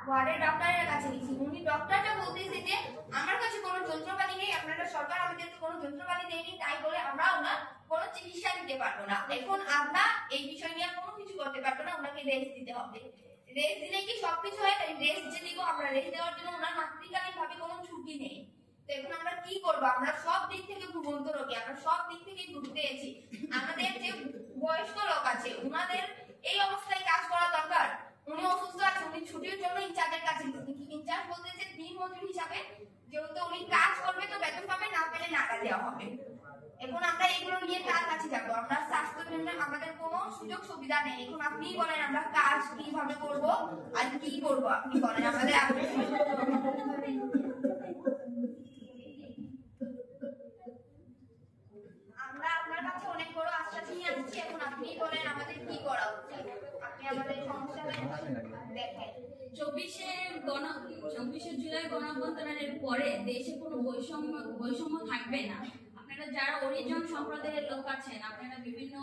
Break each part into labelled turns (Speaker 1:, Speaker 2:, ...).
Speaker 1: ওয়ার্ডের ডক্টরের কাছে গেছি, উনি ডক্টরটা বলতেছে যে আমার কাছে কোনো যন্ত্রপাতি নেই, আপনারা সরকার আমাদেরকে কোনো যন্ত্রপাতি দেয়নি, তাই বলে আমরা ওনার কোনো চিকিৎসা দিতে পারবো না। এখন আমরা এই বিষয় নিয়ে কোনো কিছু করতে পারবো না, ওনাকে রেস্ট দিতে হবে। রেস্ট দিলে কি সবকিছু হয়? রেস্ট যে দিব, আমরা রেস্ট দেওয়ার জন্য ওনার মাতৃকালীন ভাবে কোনো ছুটি নেই। তো এখন আমরা কি করবো? আমরা সব দিক থেকে ভুগন্ত রোগী, আমরা সব দিক থেকে ভুগতে আছি। আমাদের যে বয়স্ক লোক আছে, ওনাদের এই অবস্থায় কাজ করা দরকার। উনি অসুস্থ আছে, উনি ছুটির জন্য ইনচার্জের কাছে গেছেন। ইনচার্জ বলতে যে দিন মজুর হিসাবে যেহেতু উনি কাজ করবে তো বেতন পাবে, না পেলে নাকা দেওয়া হবে। এখন আমরা এগুলো নিয়ে কার কাছে যাবো? আমরা স্বাস্থ্য কেন্দ্রে আমাদের কোনো সুযোগ সুবিধা নেই। এখন আপনিই বলেন আমরা কাজ কিভাবে করব আর কি করব, আপনি বলেন আমাদের। আমরা আপনার কাছে অনেক বড় আশ্বাস নিয়ে আসছি, এখন আপনিই বলেন আমাদের কি করা উচিত। আপনি আমাদের সমস্যাটা দেখেন।
Speaker 2: 24শে জুলাই গণঅভ্যুত্থানের পরে দেশে কোনো বৈষম্য থাকবে না। আপনারা যারা হরিজন সম্প্রদায়ের লোক আছেন, আপনারা বিভিন্ন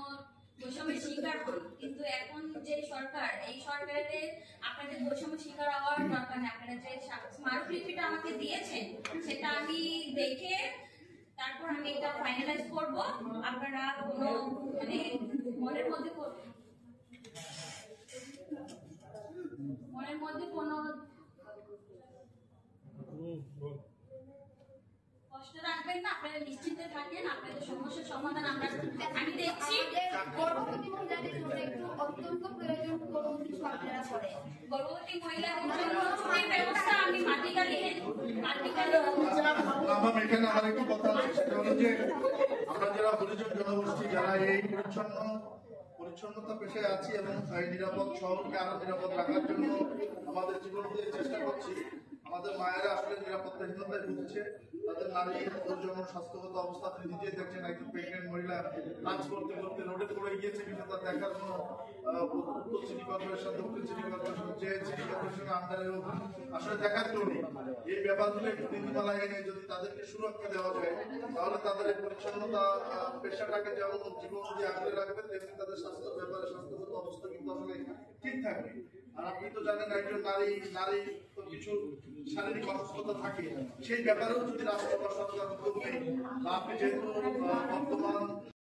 Speaker 2: বৈষম্যের শিকার হন, কিন্তু এখন যে সরকার, এই সরকারের আপনাদের বৈষম্য শিকার হওয়ার দরকার নেই। আপনারা যে স্মারকলিপিটা আমাকে দিয়েছেন সেটা আমি দেখে তারপর আমি এটা ফাইনালাইজ করব। আপনারা কোনো মানে মনের মধ্যে কোনো কষ্ট রাখবেন না, আপনারা নিশ্চিন্তে থাকেন। আপনাদের সমস্যার সমাধান আমি দেখছি।
Speaker 1: গর্ভবতী মহিলাদের জন্য একটু অত্যন্ত প্রয়োজন কোনো কিছু আপনারা করেন।
Speaker 2: গর্ভবতী মহিলাদের জন্য ছুটির ব্যবস্থা আমি মাতৃকালীন
Speaker 3: আমার এখানে আমার একটু কথা আছে, সেটা হলো যে আমরা যারা হরিজন জনগোষ্ঠী যারা এই পরিচ্ছন্নতা পেশায় আছি এবং এই নিরাপদ শহরকে আরো নিরাপদ রাখার জন্য আমাদের জীবন দিয়ে চেষ্টা করছি। আমাদের মায়েরা আসলে নিরাপত্তাহীনতায় ভুগছে, তাদের নারী যেমন স্বাস্থ্যগত অবস্থা আপনি নিজেই দেখছেন, একজন প্রেগনেন্ট মহিলা কাজ করতে করতে রোডে পড়ে গিয়েছে, কিন্তু তার দেখার কোনো উত্তর সিটি কর্পোরেশন, দক্ষিণ সিটি কর্পোরেশন, যে সিটি কর্পোরেশনের আন্ডারেও আসলে দেখার কেউ নেই। এই ব্যাপারগুলো একটু নীতিমালা এনে যদি তাদেরকে সুরক্ষা দেওয়া যায়, তাহলে তাদের এই পরিচ্ছন্নতা পেশাটাকে যেমন জীবন দিয়ে আগলে রাখবে, তেমনি তাদের স্বাস্থ্য ব্যাপারে স্বাস্থ্যগত অবস্থা কিন্তু আসলে ঠিক থাকবে। আর আপনি তো জানেন একজন নারী তো কিছু শারীরিক অসুস্থতা থাকে, সেই ব্যাপারেও যদি রাষ্ট্র বা সরকার উদ্যোগ নেই, আপনি যেহেতু বর্তমান